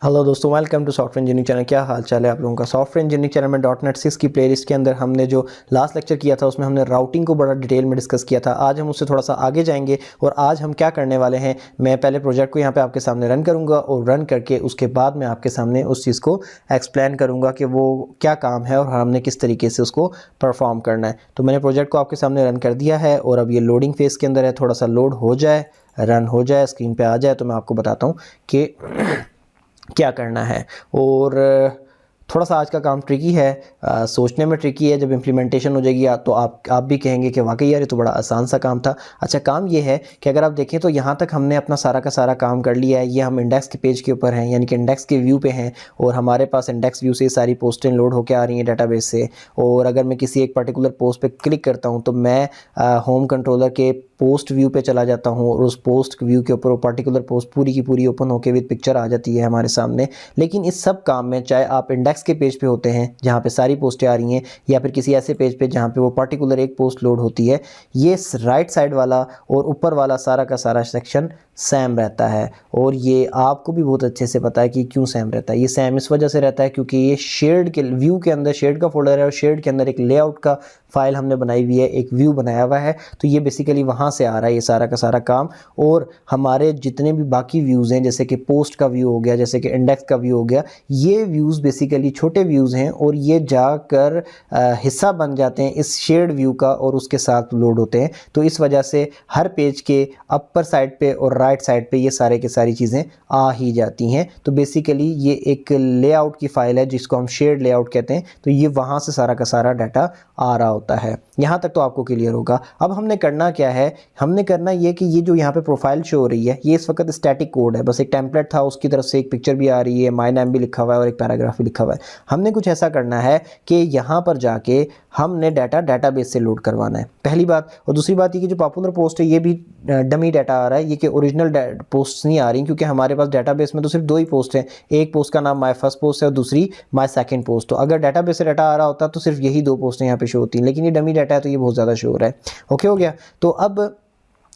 Hello दोस्तों, welcome to software engineering channel. क्या हाल चाल है आप लोगों का। सॉफ्टवेयर इंजीनियरिंग चैनल में डॉट नेट 6 की प्लेलिस्ट के अंदर हमने जो लास्ट लेक्चर किया था उसमें हमने राउटिंग को बड़ा डिटेल में डिस्कस किया था। आज हम उससे थोड़ा सा आगे जाएंगे और आज हम क्या करने वाले हैं, मैं पहले प्रोजेक्ट को यहाँ पे आपके सामने रन करूँगा और रन करके उसके बाद मैं आपके सामने उस चीज़ को एक्सप्लेन करूँगा कि वो क्या काम है और हमने किस तरीके से उसको परफॉर्म करना है। तो मैंने प्रोजेक्ट को आपके सामने रन कर दिया है और अब ये लोडिंग फेज़ के अंदर है। थोड़ा सा लोड हो जाए, रन हो जाए, स्क्रीन पे आ जाए तो मैं आपको बताता हूँ कि क्या करना है। और थोड़ा सा आज का काम ट्रिकी है, सोचने में ट्रिकी है। जब इम्प्लीमेंटेशन हो जाएगी तो आप भी कहेंगे कि वाकई यार ये तो बड़ा आसान सा काम था। अच्छा, काम ये है कि अगर आप देखें तो यहाँ तक हमने अपना सारा का सारा काम कर लिया है। ये हम इंडेक्स के पेज के ऊपर हैं, यानी कि इंडेक्स के व्यू पे हैं और हमारे पास इंडेक्स व्यू से सारी पोस्टें लोड होकर आ रही हैं डेटाबेस से। और अगर मैं किसी एक पर्टिकुलर पोस्ट पे क्लिक करता हूँ तो मैं होम कंट्रोलर के पोस्ट व्यू पे चला जाता हूँ और उस पोस्ट व्यू के ऊपर वो पर्टिकुलर पोस्ट पूरी की पूरी ओपन होकर विद पिक्चर आ जाती है हमारे सामने। लेकिन इस सब काम में चाहे आप इंडेक्स के पेज पे होते हैं जहाँ पे सारी पोस्टें आ रही हैं या फिर किसी ऐसे पेज पे जहाँ पे वो पर्टिकुलर एक पोस्ट लोड होती है, ये राइट साइड वाला और ऊपर वाला सारा का सारा सेक्शन सेम रहता है। और ये आपको भी बहुत अच्छे से पता है कि क्यों सेम रहता है। ये सेम इस वजह से रहता है क्योंकि ये शेड के व्यू के अंदर शेड का फोल्डर है और शेड के अंदर एक लेआउट का फाइल हमने बनाई हुई है, एक व्यू बनाया हुआ है। तो ये बेसिकली वहाँ से आ रहा है ये सारा का सारा काम। और हमारे जितने भी बाकी व्यूज़ हैं, जैसे कि पोस्ट का व्यू हो गया, जैसे कि इंडेक्स का व्यू हो गया, ये व्यूज़ बेसिकली छोटे व्यूज़ हैं और ये जाकर हिस्सा बन जाते हैं इस शेड व्यू का और उसके साथ लोड होते हैं। तो इस वजह से हर पेज के अपर साइड पे और राइट साइड पे ये सारे की सारी चीज़ें आ ही जाती हैं। तो बेसिकली ये एक लेआउट की फ़ाइल है जिसको हम शेड लेआउट कहते हैं। तो ये वहाँ से सारा का सारा डाटा आ रहा होता है। यहाँ तक तो आपको क्लियर होगा। अब हमने करना क्या है, हमने करना ये कि ये जो यहाँ पे प्रोफाइल शो हो रही है ये इस वक्त स्टैटिक कोड है, बस एक टेम्पलेट था, उसकी तरफ से एक पिक्चर भी आ रही है, माय नेम भी लिखा हुआ है और एक पैराग्राफ भी लिखा हुआ है। हमने कुछ ऐसा करना है कि यहाँ पर जाके हमने डाटा डेटाबेस से लोड करवाना है, पहली बात। और दूसरी बात ये कि जो पॉपुलर पोस्ट है ये भी डमी डाटा आ रहा है, ये कि ओरिजिनल पोस्ट नहीं आ रही, क्योंकि हमारे पास डेटाबेस में तो सिर्फ दो ही पोस्ट हैं। एक पोस्ट का नाम माय फर्स्ट पोस्ट है और दूसरी माय सेकंड पोस्ट। तो अगर डेटाबेस से डाटा आ रहा होता तो सिर्फ यही दो पोस्टें यहाँ पे शो होती हैं, लेकिन ये डमी डाटा है तो ये बहुत ज़्यादा शो हो रहा है। ओके हो गया। तो अब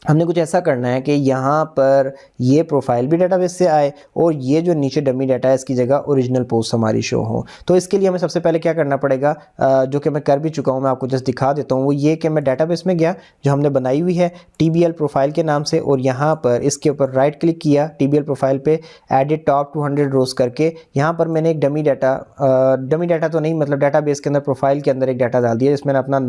हमने कुछ ऐसा करना है कि यहाँ पर ये प्रोफाइल भी डेटाबेस से आए और ये जो नीचे डमी डाटा है इसकी जगह ओरिजिनल पोस्ट हमारी शो हो। तो इसके लिए हमें सबसे पहले क्या करना पड़ेगा, जो कि मैं कर भी चुका हूँ, मैं आपको जस्ट दिखा देता हूँ। वो ये कि मैं डेटाबेस में गया जो हमने बनाई हुई है TBL प्रोफाइल के नाम से, और यहाँ पर इसके ऊपर राइट क्लिक किया TBL प्रोफाइल पे, एडिट टॉप 200 रोज करके यहाँ पर मैंने एक डमी डाटा तो नहीं, मतलब डेटाबेस के अंदर प्रोफाइल के अंदर एक डाटा डाल दिया जिसमें मैंने अपना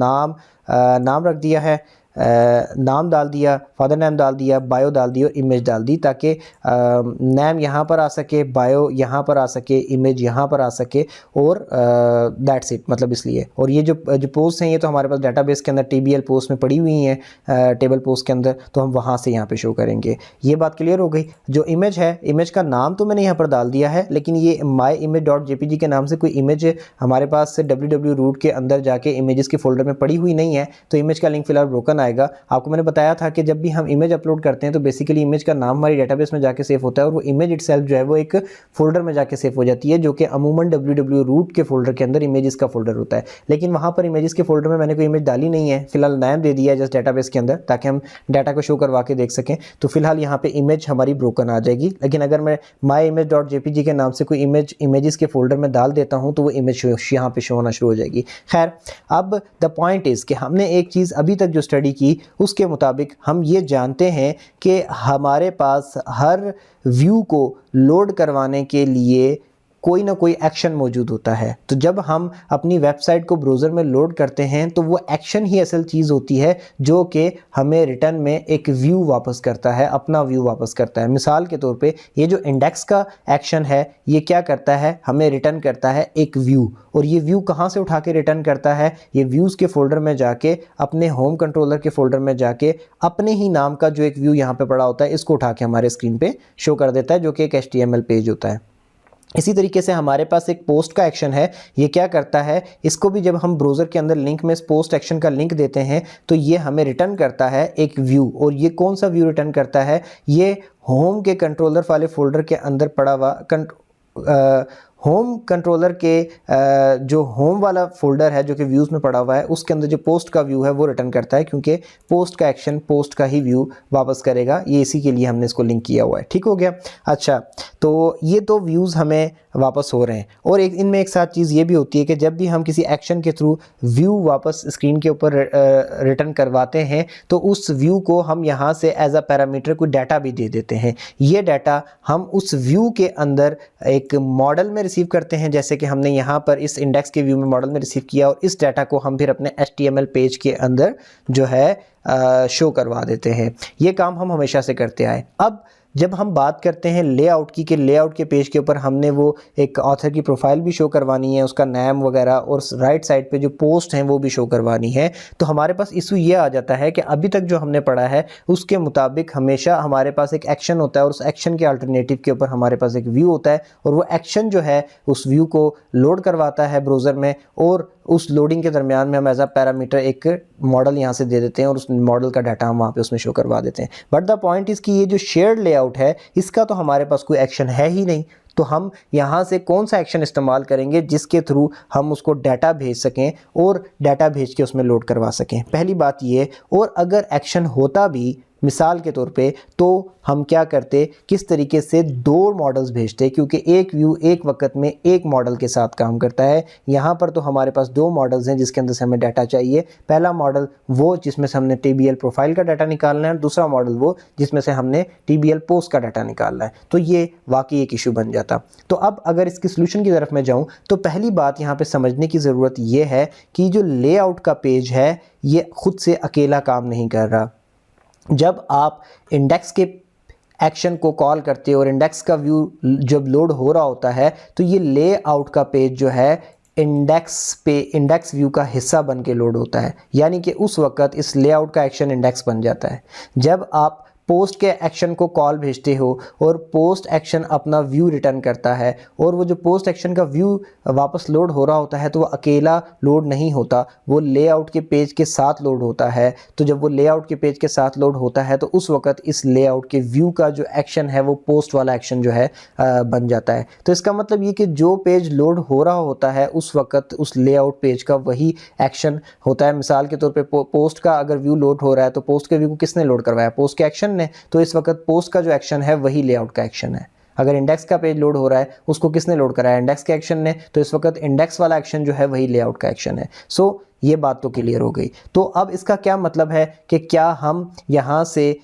नाम रख दिया है, नाम डाल दिया, फादर नेम डाल दिया, बायो डाल दी और इमेज डाल दी, ताकि नेम यहाँ पर आ सके, बायो यहाँ पर आ सके, इमेज यहाँ पर आ सके और दैट्स इट, मतलब इसलिए। और ये जो पोस्ट हैं ये तो हमारे पास डेटाबेस के अंदर TBL पोस्ट में पड़ी हुई हैं, टेबल पोस्ट के अंदर, तो हम वहाँ से यहाँ पे शो करेंगे। ये बात क्लियर हो गई। जो इमेज है, इमेज का नाम तो मैंने यहाँ पर डाल दिया है, लेकिन ये myimage.jpg के नाम से कोई इमेज हमारे पास से www रूट के अंदर जाके इमेजेस के फोल्डर में पड़ी हुई नहीं है, तो इमेज का लिंक फिलहाल ब्रोकन आएगा। आपको मैंने बताया था कि जब भी हम इमेज अपलोड करते हैं तो बेसिकली इमेज का नाम हमारी डेटाबेस में जाके सेव होता है और वो इमेज इटसेल्फ जो है वो एक फोल्डर में जाके सेव हो जाती है, जो कि अमूमन www रूट के फोल्डर के अंदर इमेजेस का फोल्डर होता है। लेकिन वहाँ पर इमेजेस के फोल्डर में मैंने कोई इमेज डाली नहीं है, फिलहाल नाम दे दिया है जस्ट डेटाबेस के अंदर, ताकि हम डाटा को शो करवा के देख सकें। तो फिलहाल यहाँ पे इमेज हमारी ब्रोकन आ जाएगी। लेकिन अगर मैं myimage.jpg के नाम से कोई इमेजेस के फोल्डर में डाल देता हूँ तो वो इमेज यहाँ पे शो होना शुरू हो जाएगी। खैर, अब द पॉइंट इज़ कि हमने एक चीज़ अभी तक जो स्टडी की उसके मुताबिक हम ये जानते हैं कि हमारे पास हर व्यू को लोड करवाने के लिए कोई ना कोई एक्शन मौजूद होता है। तो जब हम अपनी वेबसाइट को ब्राउज़र में लोड करते हैं तो वो एक्शन ही असल चीज़ होती है जो कि हमें रिटर्न में एक व्यू वापस करता है, अपना व्यू वापस करता है। मिसाल के तौर पे ये जो इंडेक्स का एक्शन है ये क्या करता है, हमें रिटर्न करता है एक व्यू। और ये व्यू कहाँ से उठा के रिटर्न करता है, ये व्यूज़ के फोल्डर में जाके, अपने होम कंट्रोलर के फोल्डर में जाके अपने ही नाम का जो एक व्यू यहाँ पे पड़ा होता है इसको उठा के हमारे स्क्रीन पे शो कर देता है, जो कि एक HTML पेज होता है। इसी तरीके से हमारे पास एक पोस्ट का एक्शन है। ये क्या करता है, इसको भी जब हम ब्राउज़र के अंदर लिंक में इस पोस्ट एक्शन का लिंक देते हैं तो ये हमें रिटर्न करता है एक व्यू। और ये कौन सा व्यू रिटर्न करता है, ये होम के कंट्रोलर वाले फोल्डर के अंदर पड़ा हुआ होम कंट्रोलर के जो होम वाला फोल्डर है जो कि व्यूज़ में पड़ा हुआ है, उसके अंदर जो पोस्ट का व्यू है वो रिटर्न करता है, क्योंकि पोस्ट का एक्शन पोस्ट का ही व्यू वापस करेगा। ये इसी के लिए हमने इसको लिंक किया हुआ है। ठीक हो गया। अच्छा, तो ये तो व्यूज़ हमें वापस हो रहे हैं, और एक इनमें एक साथ चीज़ ये भी होती है कि जब भी हम किसी एक्शन के थ्रू व्यू वापस स्क्रीन के ऊपर रिटर्न करवाते हैं तो उस व्यू को हम यहाँ से एज अ पैरामीटर कोई डाटा भी दे देते हैं। ये डाटा हम उस व्यू के अंदर एक मॉडल में रिसीव करते हैं, जैसे कि हमने यहाँ पर इस इंडेक्स के व्यू में मॉडल में रिसीव किया, और इस डाटा को हम फिर अपने HTML पेज के अंदर जो है शो करवा देते हैं। ये काम हम हमेशा से करते आए। अब जब हम बात करते हैं लेआउट की, कि लेआउट के पेज के ऊपर हमने वो एक ऑथर की प्रोफाइल भी शो करवानी है, उसका नाम वगैरह, और राइट साइड पे जो पोस्ट हैं वो भी शो करवानी है, तो हमारे पास इशू ये आ जाता है कि अभी तक जो हमने पढ़ा है उसके मुताबिक हमेशा हमारे पास एक एक्शन होता है, और उस एक्शन के अल्टरनेटिव के ऊपर हमारे पास एक व्यू होता है, और वो एक्शन जो है उस व्यू को लोड करवाता है ब्राउज़र में, और उस लोडिंग के दरमियान में हम एज अ पैरामीटर एक मॉडल यहाँ से दे देते हैं, और उस मॉडल का डाटा हम वहाँ पे उसमें शो करवा देते हैं। बट द पॉइंट इज़ कि ये जो शेयर्ड लेआउट है इसका तो हमारे पास कोई एक्शन है ही नहीं, तो हम यहाँ से कौन सा एक्शन इस्तेमाल करेंगे जिसके थ्रू हम उसको डाटा भेज सकें और डाटा भेज के उसमें लोड करवा सकें। पहली बात ये, और अगर एक्शन होता भी मिसाल के तौर पे, तो हम क्या करते, किस तरीके से दो मॉडल्स भेजते, क्योंकि एक व्यू एक वक्त में एक मॉडल के साथ काम करता है। यहाँ पर तो हमारे पास दो मॉडल्स हैं जिसके अंदर से हमें डाटा चाहिए। पहला मॉडल वो जिसमें से हमने TBL प्रोफाइल का डाटा निकालना है, दूसरा मॉडल वो जिसमें से हमने TBL पोस्ट का डाटा निकालना है। तो ये वाकई एक इशू बन जाता। तो अब अगर इसकी सोल्यूशन की तरफ मैं जाऊँ, तो पहली बात यहाँ पर समझने की ज़रूरत ये है कि जो लेआउट का पेज है ये खुद से अकेला काम नहीं कर रहा। जब आप इंडेक्स के एक्शन को कॉल करते हो और इंडेक्स का व्यू जब लोड हो रहा होता है, तो ये लेआउट का पेज जो है इंडेक्स व्यू का हिस्सा बन के लोड होता है, यानी कि उस वक्त इस लेआउट का एक्शन इंडेक्स बन जाता है। जब आप पोस्ट के एक्शन को कॉल भेजते हो और पोस्ट एक्शन अपना व्यू रिटर्न करता है, और वो जो पोस्ट एक्शन का व्यू वापस लोड हो रहा होता है, तो वो अकेला लोड नहीं होता, वो लेआउट के पेज के साथ लोड होता है। तो जब वो लेआउट के पेज के साथ लोड होता है तो उस वक्त इस लेआउट के व्यू का जो एक्शन है वो पोस्ट वाला एक्शन जो है बन जाता है। तो इसका मतलब ये कि जो पेज लोड हो रहा होता है उस वक्त उस लेआउट पेज का वही एक्शन होता है। मिसाल के तौर पे पोस्ट का अगर व्यू लोड हो रहा है तो पोस्ट के व्यू को किसने लोड करवाया, पोस्ट के एक्शन ने। तो इस वक्त पोस्ट का जो एक्शन है वही लेआउट का एक्शन है। अगर इंडेक्स का पेज लोड हो रहा है उसको किसने लोड कराया, इंडेक्स के एक्शन ने। तो इस वक्त इंडेक्स वाला एक्शन जो है वही लेआउट का एक्शन है। सो ये बात तो क्लियर हो गई। तो अब इसका क्या मतलब है कि क्या हम यहाँ से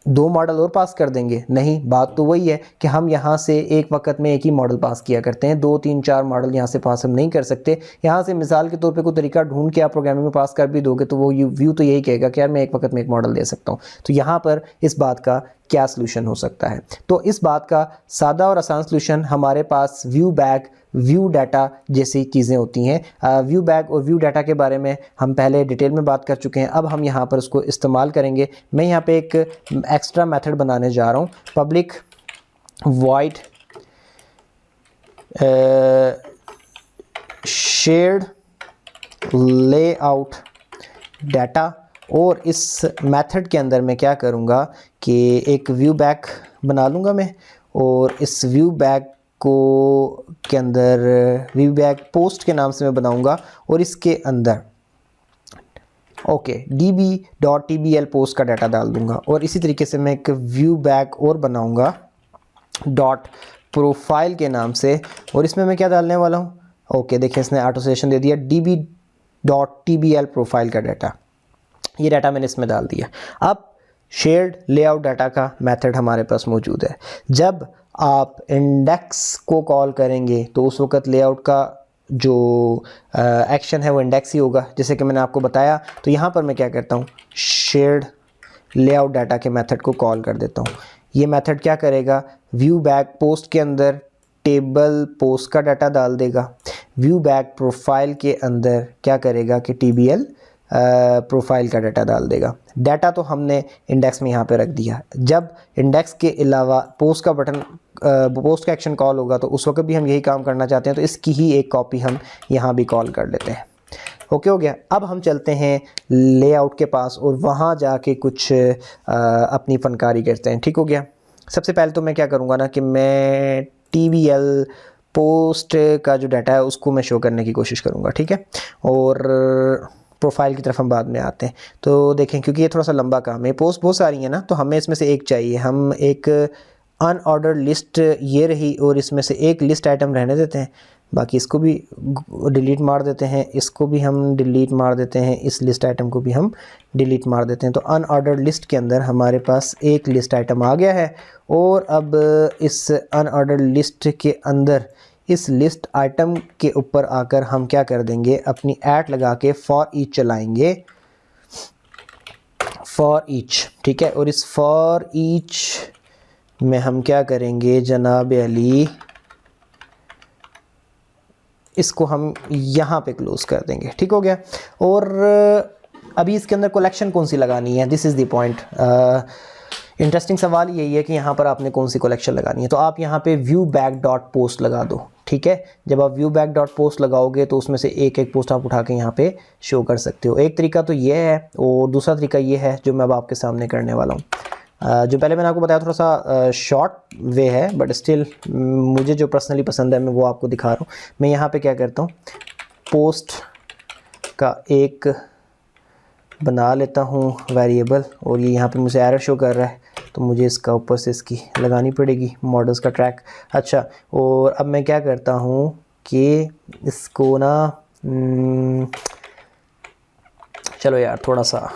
दो मॉडल और पास कर देंगे? नहीं, बात तो वही है कि हम यहाँ से एक वक्त में एक ही मॉडल पास किया करते हैं, 2 3 4 मॉडल यहाँ से पास हम नहीं कर सकते। यहाँ से मिसाल के तौर पे कोई तरीका ढूंढ के आप प्रोग्रामिंग में पास कर भी दोगे तो वो व्यू तो यही कहेगा कि यार मैं एक वक्त में एक मॉडल दे सकता हूँ। तो यहाँ पर इस बात का क्या सलूशन हो सकता है? तो इस बात का सादा और आसान सलूशन हमारे पास व्यू बैक, व्यू डाटा जैसी चीज़ें होती हैं। व्यू बैक और व्यू डाटा के बारे में हम पहले डिटेल में बात कर चुके हैं, अब हम यहाँ पर उसको इस्तेमाल करेंगे। मैं यहाँ पे एक एक्स्ट्रा मेथड बनाने जा रहा हूँ, public void shared layout data, और इस मेथड के अंदर मैं क्या करूँगा कि एक व्यू बैक बना लूँगा मैं, और इस व्यू बैक को के अंदर व्यू बैक पोस्ट के नाम से मैं बनाऊँगा, और इसके अंदर db.tbl पोस्ट का डाटा डाल दूँगा। और इसी तरीके से मैं एक व्यू बैक और बनाऊँगा डॉट प्रोफाइल के नाम से, और इसमें मैं क्या डालने वाला हूँ, देखिए इसने ऑटो सजेशन दे दिया db.tbl प्रोफाइल का डाटा। ये डाटा मैंने इसमें डाल दिया। अब शेयर्ड लेआउट डाटा का मेथड हमारे पास मौजूद है। जब आप इंडेक्स को कॉल करेंगे तो उस वक्त लेआउट का जो एक्शन है वो इंडेक्स ही होगा, जैसे कि मैंने आपको बताया। तो यहाँ पर मैं क्या करता हूँ, शेयर्ड लेआउट डाटा के मेथड को कॉल कर देता हूँ। ये मेथड क्या करेगा, व्यू बैक पोस्ट के अंदर टेबल पोस्ट का डाटा डाल देगा, व्यू बैक प्रोफाइल के अंदर क्या करेगा कि TBL प्रोफाइल का डाटा डाल देगा। डाटा तो हमने इंडेक्स में यहाँ पे रख दिया। जब इंडेक्स के अलावा पोस्ट का बटन पोस्ट का एक्शन कॉल होगा तो उस वक्त भी हम यही काम करना चाहते हैं, तो इसकी ही एक कॉपी हम यहाँ भी कॉल कर लेते हैं। ओके हो गया। अब हम चलते हैं लेआउट के पास और वहाँ जाके कुछ अपनी फनकारी करते हैं। ठीक हो गया। सबसे पहले तो मैं क्या करूँगा ना कि मैं TBL पोस्ट का जो डाटा है उसको मैं शो करने की कोशिश करूँगा, ठीक है। और प्रोफाइल की तरफ हम बाद में आते हैं। तो देखें, क्योंकि ये थोड़ा सा लंबा काम है, पोस्ट बहुत सारी है ना, तो हमें इसमें से एक चाहिए। हम एक अनऑर्डर्ड लिस्ट ये रही, और इसमें से एक लिस्ट आइटम रहने देते हैं, बाकी इसको भी डिलीट मार देते हैं, इसको भी हम डिलीट मार देते हैं, इस लिस्ट आइटम को भी हम डिलीट मार देते हैं। तो अनऑर्डर्ड लिस्ट के अंदर हमारे पास एक लिस्ट आइटम आ गया है। और अब इस अनऑर्डर्ड लिस्ट के अंदर इस लिस्ट आइटम के ऊपर आकर हम क्या कर देंगे, अपनी ऐट लगा के फॉर ईच चलाएंगे, फॉर ईच, ठीक है। और इस फॉर ईच में हम क्या करेंगे जनाब अली, इसको हम यहाँ पे क्लोज कर देंगे, ठीक हो गया। और अभी इसके अंदर कलेक्शन कौन सी लगानी है, this is the point. Interesting सवाल यही है कि यहाँ पर आपने कौन सी कलेक्शन लगानी है। तो आप यहाँ पे व्यू बैक डॉट पोस्ट लगा दो, ठीक है। जब आप व्यू बैक डॉट पोस्ट लगाओगे तो उसमें से एक एक पोस्ट आप उठा के यहाँ पे शो कर सकते हो। एक तरीका तो ये है, और दूसरा तरीका ये है जो मैं अब आपके सामने करने वाला हूँ। जो पहले मैंने आपको बताया थोड़ा सा शॉर्ट वे है, बट स्टिल मुझे जो पर्सनली पसंद है मैं वो आपको दिखा रहा हूँ। मैं यहाँ पे क्या करता हूँ, पोस्ट का एक बना लेता हूँ वेरिएबल, और ये यहाँ पे मुझे एरर शो कर रहा है, तो मुझे इसका ऊपर से इसकी लगानी पड़ेगी मॉडल्स का ट्रैक। अच्छा, और अब मैं क्या करता हूँ कि इसको ना चलो यार थोड़ा सा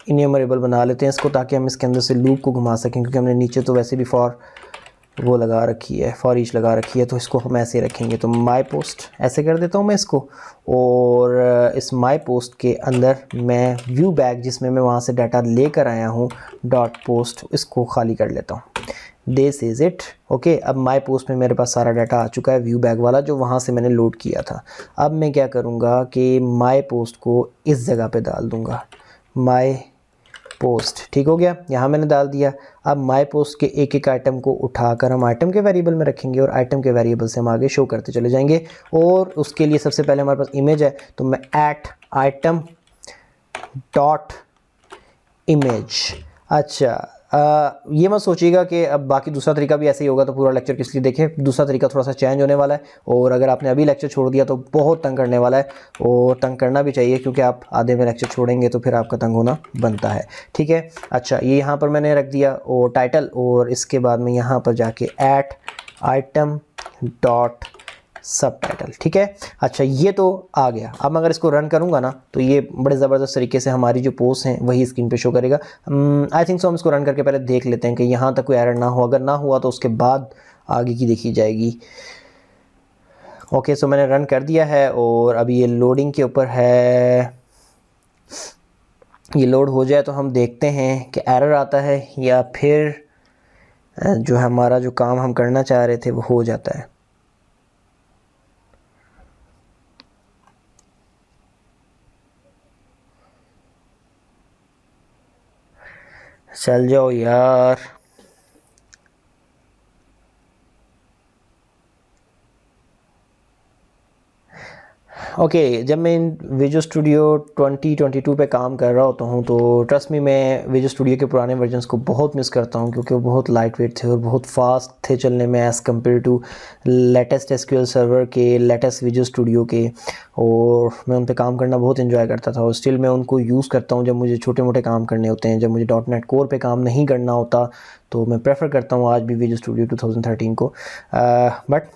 इन्यूमरेबल बना लेते हैं इसको, ताकि हम इसके अंदर से लूप को घुमा सकें, क्योंकि हमने नीचे तो वैसे भी फॉर वो लगा रखी है, फॉर ईच लगा रखी है, तो इसको हम ऐसे रखेंगे। तो माई पोस्ट ऐसे कर देता हूँ मैं इसको, और इस माई पोस्ट के अंदर मैं व्यू बैक, जिसमें मैं वहाँ से डाटा लेकर आया हूँ, डॉट पोस्ट, इसको खाली कर लेता हूँ। This is it, okay. अब माई पोस्ट में मेरे पास सारा डाटा आ चुका है, व्यू बैक वाला जो वहाँ से मैंने लोड किया था। अब मैं क्या करूँगा कि माई पोस्ट को इस जगह पे डाल दूँगा, माई पोस्ट, ठीक हो गया, यहाँ मैंने डाल दिया। अब माई पोस्ट के एक एक आइटम को उठाकर हम आइटम के वेरिएबल में रखेंगे, और आइटम के वेरिएबल से हम आगे शो करते चले जाएंगे। और उसके लिए सबसे पहले हमारे पास इमेज है, तो मैं ऐट आइटम डॉट इमेज। अच्छा, ये मत सोचिएगा कि अब बाकी दूसरा तरीका भी ऐसे ही होगा तो पूरा लेक्चर किस लिए देखें। दूसरा तरीका थोड़ा सा चेंज होने वाला है, और अगर आपने अभी लेक्चर छोड़ दिया तो बहुत तंग करने वाला है, और तंग करना भी चाहिए, क्योंकि आप आधे में लेक्चर छोड़ेंगे तो फिर आपका तंग होना बनता है, ठीक है। अच्छा, ये यहाँ पर मैंने रख दिया और टाइटल, और इसके बाद में यहाँ पर जाके ऐट आइटम डॉट सब टाइटल, ठीक है। अच्छा, ये तो आ गया। अब अगर इसको रन करूंगा ना, तो ये बड़े ज़बरदस्त तरीके से हमारी जो पोस्ट हैं वही स्क्रीन पे शो करेगा। आई थिंक सो हम इसको रन करके पहले देख लेते हैं कि यहाँ तक कोई एरर ना हो। अगर ना हुआ तो उसके बाद आगे की देखी जाएगी। ओके, सो मैंने रन कर दिया है, और अभी ये लोडिंग के ऊपर है। ये लोड हो जाए तो हम देखते हैं कि एरर आता है या फिर जो हमारा जो काम हम करना चाह रहे थे वो हो जाता है। चल जाओ यार। ओके, जब मैं विजुअल स्टूडियो 2022 पे काम कर रहा होता हूँ तो ट्रस्ट मी, मैं विजुअल स्टूडियो के पुराने वर्जन्स को बहुत मिस करता हूँ, क्योंकि वो बहुत लाइट वेट थे और बहुत फास्ट थे चलने में as compare to latest SQL server के, लेटेस्ट विजुअल स्टूडियो के। और मैं उन पे काम करना बहुत इन्जॉय करता था, और स्टिल मैं उनको यूज़ करता हूँ जब मुझे छोटे मोटे काम करने होते हैं। जब मुझे .NET कोर पे काम नहीं करना होता तो मैं प्रेफर करता हूँ आज भी विजुअल स्टूडियो 2013 को। बट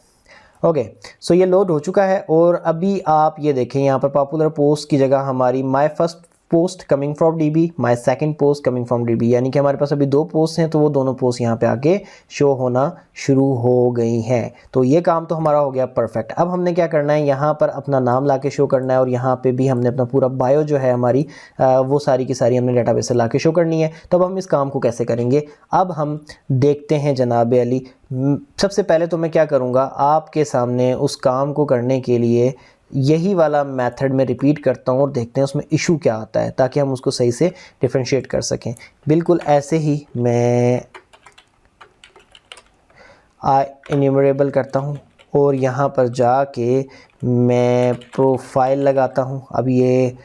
ओके, सो ये लोड हो चुका है, और अभी आप ये देखें यहाँ पर पॉपुलर पोस्ट की जगह हमारी my first post coming from dB, my second post coming from dB, यानी कि हमारे पास अभी दो पोस्ट हैं, तो वो दोनों पोस्ट यहाँ पे आके शो होना शुरू हो गई हैं। तो ये काम तो हमारा हो गया परफेक्ट। अब हमने क्या करना है, यहाँ पर अपना नाम ला के शो करना है, और यहाँ पे भी हमने अपना पूरा बायो जो है हमारी वो सारी की सारी हमने डाटाबेस से ला के शो करनी है। तो अब हम इस काम को कैसे करेंगे, अब हम देखते हैं जनाब अली। सबसे पहले तो मैं क्या करूँगा, आपके सामने उस काम को करने के लिए यही वाला मेथड में रिपीट करता हूँ, और देखते हैं उसमें इशू क्या आता है, ताकि हम उसको सही से डिफरेंशिएट कर सकें। बिल्कुल ऐसे ही मैं इन्यूमरेबल करता हूँ, और यहाँ पर जाके मैं प्रोफाइल लगाता हूँ। अब ये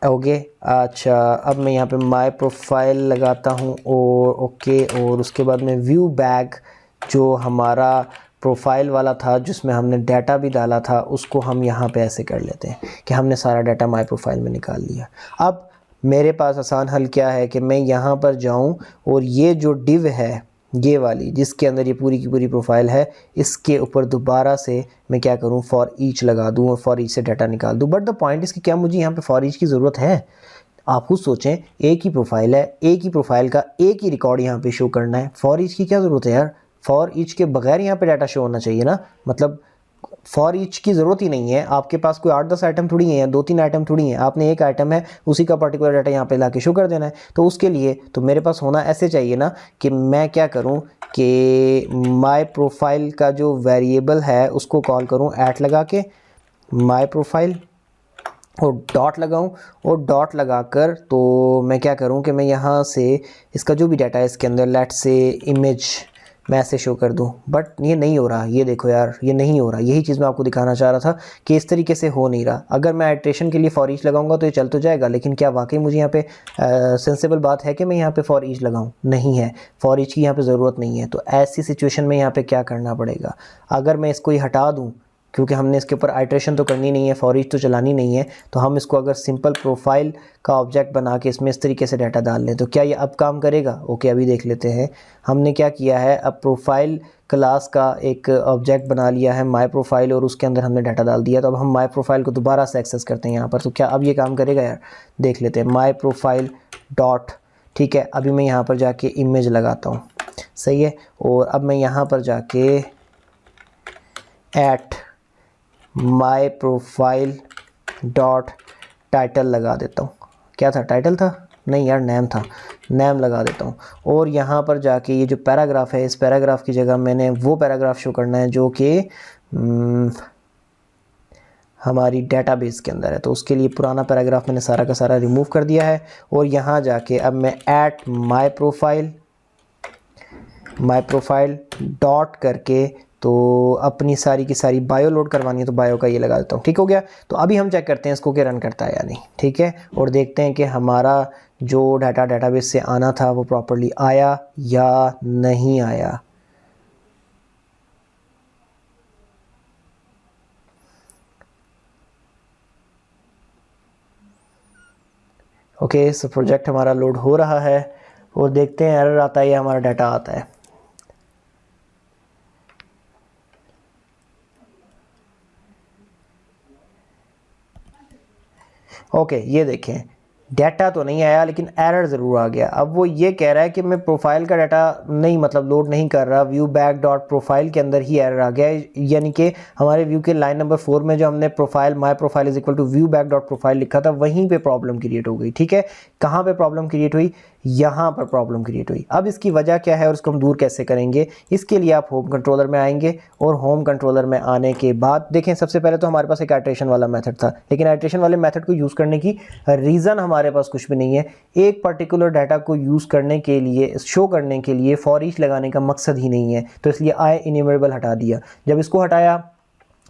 ओके, अच्छा, अब मैं यहाँ पे माय प्रोफाइल लगाता हूँ, और ओके, और उसके बाद में व्यू बैक जो हमारा प्रोफाइल वाला था जिसमें हमने डाटा भी डाला था, उसको हम यहाँ पे ऐसे कर लेते हैं कि हमने सारा डाटा माई प्रोफाइल में निकाल लिया। अब मेरे पास आसान हल क्या है कि मैं यहाँ पर जाऊँ और ये जो डिव है ये वाली जिसके अंदर ये पूरी की पूरी प्रोफाइल है, इसके ऊपर दोबारा से मैं क्या करूँ, फॉर ईच लगा दूँ और फॉर ईच से डाटा निकाल दूँ। बट द पॉइंट इसकी क्या मुझे यहाँ पे फॉर ईच की ज़रूरत है? आप खुद सोचें, एक ही प्रोफाइल है, एक ही प्रोफाइल का एक ही रिकॉर्ड यहाँ पे शो करना है, फॉर ईच की क्या ज़रूरत है यार? फॉर ईच के बगैर यहाँ पे डाटा शो होना चाहिए ना। मतलब फॉर ईच की ज़रूरत ही नहीं है। आपके पास कोई 8-10 आइटम थोड़ी हैं, 2-3 आइटम थोड़ी हैं, आपने एक आइटम है उसी का पर्टिकुलर डाटा यहाँ पे लाके शो कर देना है। तो उसके लिए तो मेरे पास होना ऐसे चाहिए ना कि मैं क्या करूँ कि माई प्रोफाइल का जो वेरिएबल है उसको कॉल करूँ ऐट लगा के माई प्रोफाइल और डॉट लगाऊं, और डॉट लगाकर तो मैं क्या करूं कि मैं यहाँ से इसका जो भी डाटा है इसके अंदर लेट से इमेज मैं ऐसे शो कर दूं। बट ये नहीं हो रहा, ये देखो यार ये नहीं हो रहा। यही चीज़ मैं आपको दिखाना चाह रहा था कि इस तरीके से हो नहीं रहा। अगर मैं आइट्रेशन के लिए फॉर ईच लगाऊंगा तो ये चल तो जाएगा, लेकिन क्या वाकई मुझे यहाँ पे सेंसिबल बात है कि मैं यहाँ पे फॉर ईच लगाऊं? नहीं है, फॉर ईच की यहाँ पे ज़रूरत नहीं है। तो ऐसी सिचुएशन में यहाँ पे क्या करना पड़ेगा? अगर मैं इसको ही हटा दूँ, क्योंकि हमने इसके ऊपर आइट्रेशन तो करनी नहीं है, फॉर ईच तो चलानी नहीं है, तो हम इसको अगर सिंपल प्रोफाइल का ऑब्जेक्ट बना के इसमें इस तरीके से डाटा डाल लें तो क्या ये अब काम करेगा? ओके, अभी देख लेते हैं। हमने क्या किया है, अब प्रोफाइल क्लास का एक ऑब्जेक्ट बना लिया है माई प्रोफाइल और उसके अंदर हमने डाटा डाल दिया। तो अब हम माई प्रोफाइल को दोबारा से एक्सेस करते हैं यहाँ पर, तो क्या अब ये काम करेगा यार? देख लेते हैं। माई प्रोफाइल डॉट, ठीक है, अभी मैं यहाँ पर जाके इमेज लगाता हूँ, सही है। और अब मैं यहाँ पर जाके at my profile dot title लगा देता हूँ। क्या था, टाइटल था? नहीं यार, नेम था, नेम लगा देता हूँ। और यहाँ पर जाके ये जो पैराग्राफ है, इस पैराग्राफ की जगह मैंने वो पैराग्राफ शो करना है जो कि हमारी डेटाबेस के अंदर है। तो उसके लिए पुराना पैराग्राफ मैंने सारा का सारा रिमूव कर दिया है। और यहाँ जाके अब मैं एट माई प्रोफाइल डॉट करके तो अपनी सारी की सारी बायो लोड करवानी है, तो बायो का ये लगा देता हूँ। ठीक हो गया। तो अभी हम चेक करते हैं इसको कि रन करता है या नहीं, ठीक है, और देखते हैं कि हमारा जो डाटा डेटाबेस से आना था वो प्रॉपर्ली आया या नहीं आया। ओके, सो प्रोजेक्ट हमारा लोड हो रहा है और देखते हैं एरर आता है या हमारा डाटा आता है। ओके, ये देखें डाटा तो नहीं आया लेकिन एरर ज़रूर आ गया। अब वो ये कह रहा है कि मैं प्रोफाइल का डाटा नहीं, मतलब लोड नहीं कर रहा, व्यू बैक डॉट प्रोफाइल के अंदर ही एरर आ गया। यानी कि हमारे व्यू के लाइन नंबर 4 में जो हमने profile my profile is equal to view back dot profile लिखा था, वहीं पे प्रॉब्लम क्रिएट हो गई। ठीक है, कहाँ पे प्रॉब्लम क्रिएट हुई? यहाँ पर प्रॉब्लम क्रिएट हुई। अब इसकी वजह क्या है और इसको हम दूर कैसे करेंगे? इसके लिए आप होम कंट्रोलर में आएंगे और होम कंट्रोलर में आने के बाद देखें, सबसे पहले तो हमारे पास एक आइट्रेशन वाला मेथड था, लेकिन आइट्रेशन वाले मेथड को यूज़ करने की रीज़न हमारे पास कुछ भी नहीं है। एक पर्टिकुलर डाटा को यूज़ करने के लिए, शो करने के लिए फॉर ईच लगाने का मकसद ही नहीं है, तो इसलिए आई इन्यूमरेबल हटा दिया। जब इसको हटाया,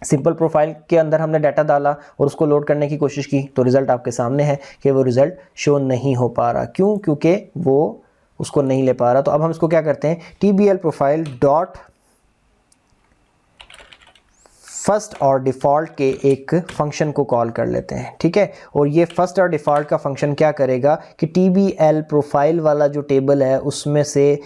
सिंपल प्रोफाइल के अंदर हमने डाटा डाला और उसको लोड करने की कोशिश की, तो रिज़ल्ट आपके सामने है कि वो रिज़ल्ट शो नहीं हो पा रहा। क्यों? क्योंकि वो उसको नहीं ले पा रहा। तो अब हम इसको क्या करते हैं, TBL प्रोफाइल डॉट फर्स्ट और डिफ़ॉल्ट के एक फंक्शन को कॉल कर लेते हैं। ठीक है, और ये फर्स्ट और डिफ़ॉल्ट का फंक्शन क्या करेगा कि TBL प्रोफाइल वाला जो टेबल है उसमें से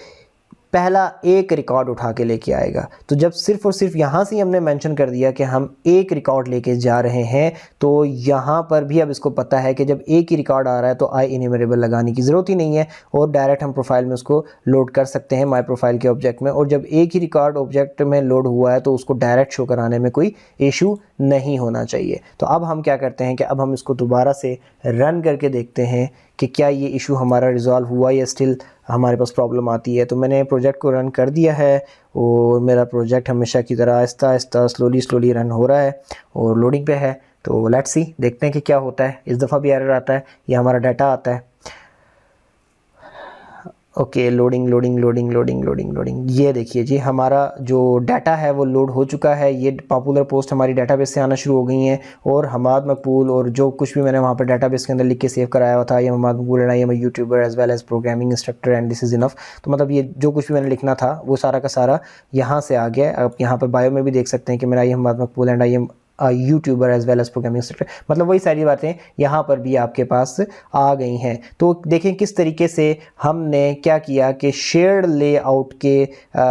पहला एक रिकॉर्ड उठा के लेके आएगा। तो जब सिर्फ और सिर्फ यहाँ से हमने मेंशन कर दिया कि हम एक रिकॉर्ड लेके जा रहे हैं, तो यहाँ पर भी अब इसको पता है कि जब एक ही रिकॉर्ड आ रहा है तो आई इन्यूमरेबल लगाने की ज़रूरत ही नहीं है और डायरेक्ट हम प्रोफाइल में उसको लोड कर सकते हैं माई प्रोफाइल के ऑब्जेक्ट में। और जब एक ही रिकॉर्ड ऑब्जेक्ट में लोड हुआ है तो उसको डायरेक्ट शो कराने में कोई इशू नहीं होना चाहिए। तो अब हम क्या करते हैं कि अब हम इसको दोबारा से रन करके देखते हैं कि क्या ये इशू हमारा रिजॉल्व हुआ या स्टिल हमारे पास प्रॉब्लम आती है। तो मैंने प्रोजेक्ट को रन कर दिया है और मेरा प्रोजेक्ट हमेशा की तरह आहिस्ता आहिस्ता स्लोली रन हो रहा है और लोडिंग पे है। तो लेट्स सी, देखते हैं कि क्या होता है। इस दफ़ा भी एरर आता है या हमारा डाटा आता है। Okay, loading loading loading loading loading loading. ये देखिए जी, हमारा जो डाटा है वो लोड हो चुका है। ये पॉपुलर पोस्ट हमारी डाटाबेस से आना शुरू हो गई हैं और हमाद मकबूल और जो कुछ भी मैंने वहाँ पर डाटाबेस के अंदर लिख के सेव कराया हुआ था, ये Hamad Maqbool and I am YouTuber as well as programming instructor and this is enough. तो मतलब ये जो कुछ भी मैंने लिखना था वो सारा का सारा यहाँ से आ गया। आप यहाँ पर बायो में भी देख सकते हैं कि मेरा आई am Hamad Maqbool and I am YouTuber as well as programming instructor, मतलब वही सारी बातें यहाँ पर भी आपके पास आ गई हैं। तो देखें किस तरीके से हमने क्या किया कि शेयर्ड लेआउट के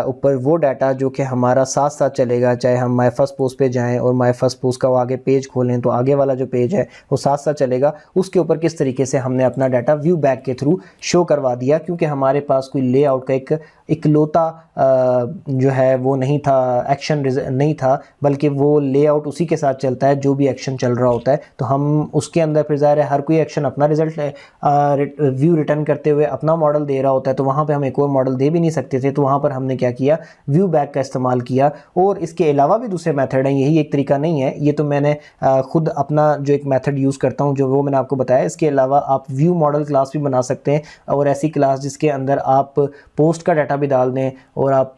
ऊपर वो डाटा जो कि हमारा साथ साथ चलेगा, चाहे हम माय फर्स्ट पोस्ट पे जाएं और माय फर्स्ट पोस्ट का वो आगे पेज खोलें तो आगे वाला जो पेज है वो साथ साथ चलेगा, उसके ऊपर किस तरीके से हमने अपना डाटा व्यू बैक के थ्रू शो करवा दिया। क्योंकि हमारे पास कोई लेआउट का एक इकलौता जो है वो नहीं था, एक्शन नहीं था, बल्कि वो लेआउट उसी के साथ चलता है जो भी एक्शन चल रहा होता है। तो हम उसके अंदर फिर ज़ाहिर है हर कोई एक्शन अपना रिजल्ट व्यू रिटर्न करते हुए अपना मॉडल दे रहा होता है, तो वहाँ पे हम एक और मॉडल दे भी नहीं सकते थे। तो वहाँ पर हमने क्या किया, व्यू बैक का इस्तेमाल किया। और इसके अलावा भी दूसरे मेथड हैं, यही एक तरीका नहीं है, ये तो मैंने खुद अपना जो एक मेथड यूज़ करता हूँ जो वो मैंने आपको बताया। इसके अलावा आप व्यू मॉडल क्लास भी बना सकते हैं, और ऐसी क्लास जिसके अंदर आप पोस्ट का डाटा भी डाल दें और आप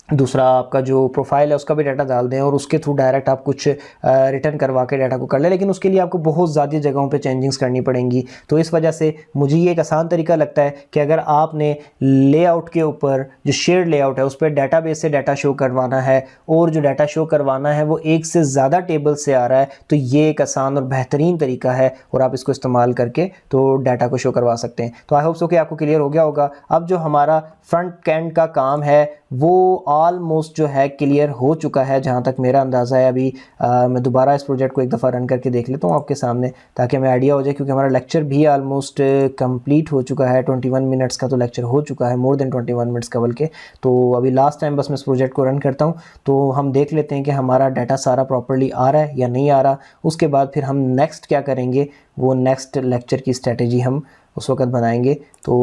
दूसरा आपका जो प्रोफाइल है उसका भी डाटा डाल दें और उसके थ्रू डायरेक्ट आप कुछ रिटर्न करवा के डाटा को कर लें। लेकिन उसके लिए आपको बहुत ज़्यादा जगहों पे चेंजिंग्स करनी पड़ेंगी। तो इस वजह से मुझे ये एक आसान तरीका लगता है कि अगर आपने लेआउट के ऊपर जो शेयर्ड लेआउट है उस पर डाटाबेस से डाटा शो करवाना है और जो डाटा शो करवाना है वो एक से ज़्यादा टेबल से आ रहा है, तो ये एक आसान और बेहतरीन तरीका है और आप इसको इस्तेमाल करके तो डाटा को शो करवा सकते हैं। तो आई होप सो कि आपको क्लियर हो गया होगा। अब जो हमारा फ्रंट एंड का काम है वो ऑलमोस्ट जो है क्लियर हो चुका है, जहाँ तक मेरा अंदाज़ा है। अभी मैं दोबारा इस प्रोजेक्ट को एक दफ़ा रन करके देख लेता हूँ आपके सामने, ताकि हमें आइडिया हो जाए, क्योंकि हमारा लेक्चर भी ऑलमोस्ट कंप्लीट हो चुका है। 21 मिनट्स का तो लेक्चर हो चुका है, मोर देन 21 मिनट्स का बल्कि। तो अभी लास्ट टाइम बस मैं इस प्रोजेक्ट को रन करता हूँ, तो हम देख लेते हैं कि हमारा डाटा सारा प्रॉपरली आ रहा है या नहीं आ रहा। उसके बाद फिर हम नेक्स्ट क्या करेंगे, वो नेक्स्ट लेक्चर की स्ट्रेटेजी हम उस वक्त बनाएंगे। तो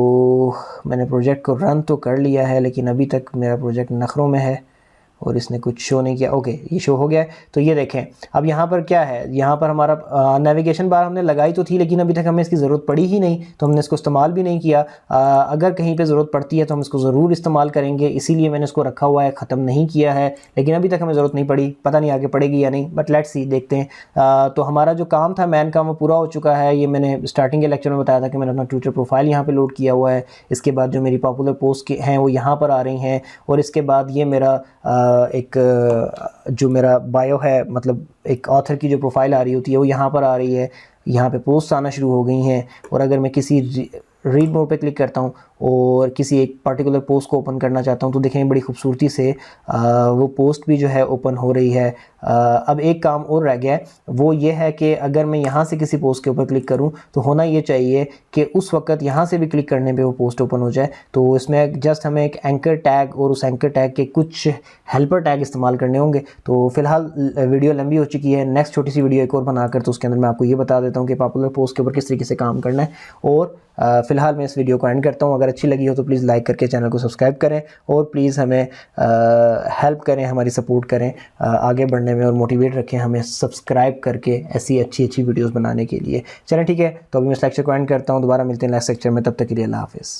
मैंने प्रोजेक्ट को रन तो कर लिया है, लेकिन अभी तक मेरा प्रोजेक्ट नखरों में है और इसने कुछ शो नहीं किया। ओके, ये शो हो गया है। तो ये देखें, अब यहाँ पर क्या है, यहाँ पर हमारा नेविगेशन बार हमने लगाई तो थी, लेकिन अभी तक हमें इसकी ज़रूरत पड़ी ही नहीं, तो हमने इसको इस्तेमाल भी नहीं किया। अगर कहीं पे ज़रूरत पड़ती है तो हम इसको ज़रूर इस्तेमाल करेंगे, इसीलिए मैंने इसको रखा हुआ है, ख़त्म नहीं किया है। लेकिन अभी तक हमें ज़रूरत नहीं पड़ी, पता नहीं आगे पड़ेगी या नहीं, बट लेट्स सी, देखते हैं। तो हमारा जो काम था, मैन काम, वो पूरा हो चुका है। ये मैंने स्टार्टिंग के लेक्चर में बताया था कि मैंने अपना ट्विटर प्रोफाइल यहाँ पर लोड किया हुआ है। इसके बाद जो मेरी पॉपुलर पोस्ट हैं वो यहाँ पर आ रही हैं, और इसके बाद ये मेरा एक जो मेरा बायो है, मतलब एक ऑथर की जो प्रोफाइल आ रही होती है वो यहाँ पर आ रही है। यहाँ पे पोस्ट आना शुरू हो गई हैं, और अगर मैं किसी रीड मोड पे क्लिक करता हूँ और किसी एक पर्टिकुलर पोस्ट को ओपन करना चाहता हूँ, तो देखें बड़ी खूबसूरती से वो पोस्ट भी जो है ओपन हो रही है। अब एक काम और रह गया है, वो ये है कि अगर मैं यहाँ से किसी पोस्ट के ऊपर क्लिक करूँ तो होना ये चाहिए कि उस वक्त यहाँ से भी क्लिक करने पे वो पोस्ट ओपन हो जाए। तो इसमें जस्ट हमें एक एंकर टैग और उस एंकर टैग के कुछ हेल्पर टैग इस्तेमाल करने होंगे। तो फिलहाल वीडियो लंबी हो चुकी है, नेक्स्ट छोटी सी वीडियो एक और बनाकर तो उसके अंदर मैं आपको ये बता देता हूँ कि पॉपुलर पोस्ट के ऊपर किस तरीके से काम करना है। और फ़िलहाल मैं इस वीडियो को एंड करता हूँ। अगर अच्छी लगी हो तो प्लीज़ लाइक करके चैनल को सब्सक्राइब करें, और प्लीज़ हमें हेल्प करें, हमारी सपोर्ट करें आगे बढ़ने में, और मोटिवेट रखें हमें सब्सक्राइब करके ऐसी अच्छी अच्छी वीडियोस बनाने के लिए। चलें ठीक है, तो अभी मैं इस लेक्चर को एंड करता हूँ। दोबारा मिलते हैं नेक्स्ट लेक्चर में, तब तक के लिए अल्लाह हाफ़िज़।